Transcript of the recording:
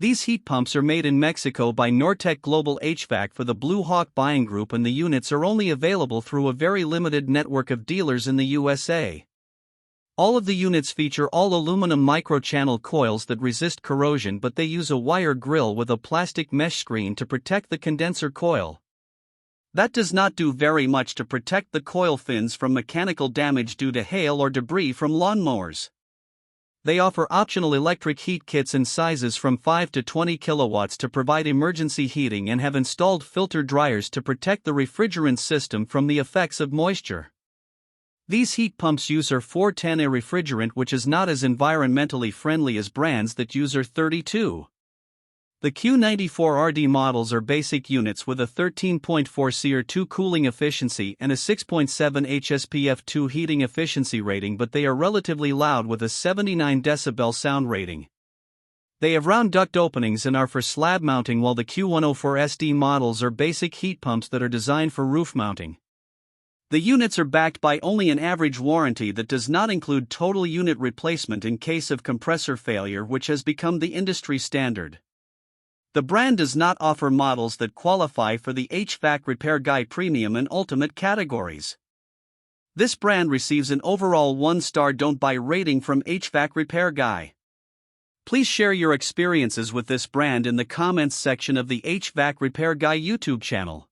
These heat pumps are made in Mexico by Nortec Global HVAC for the Blue Hawk buying group, and the units are only available through a very limited network of dealers in the USA. All of the units feature all aluminum microchannel coils that resist corrosion, but they use a wire grill with a plastic mesh screen to protect the condenser coil. That does not do very much to protect the coil fins from mechanical damage due to hail or debris from lawnmowers. They offer optional electric heat kits in sizes from 5 to 20 kilowatts to provide emergency heating, and have installed filter dryers to protect the refrigerant system from the effects of moisture. These heat pumps use R-410A refrigerant, which is not as environmentally friendly as brands that use R-32. The Q94RD models are basic units with a 13.4 CR2 cooling efficiency and a 6.7 HSPF2 heating efficiency rating, but they are relatively loud with a 79 decibel sound rating. They have round duct openings and are for slab mounting, while the Q104SD models are basic heat pumps that are designed for roof mounting. The units are backed by only an average warranty that does not include total unit replacement in case of compressor failure, which has become the industry standard. The brand does not offer models that qualify for the HvacRepairGuy Premium and Ultimate categories. This brand receives an overall 1-star don't buy rating from HvacRepairGuy. Please share your experiences with this brand in the comments section of the HvacRepairGuy YouTube channel.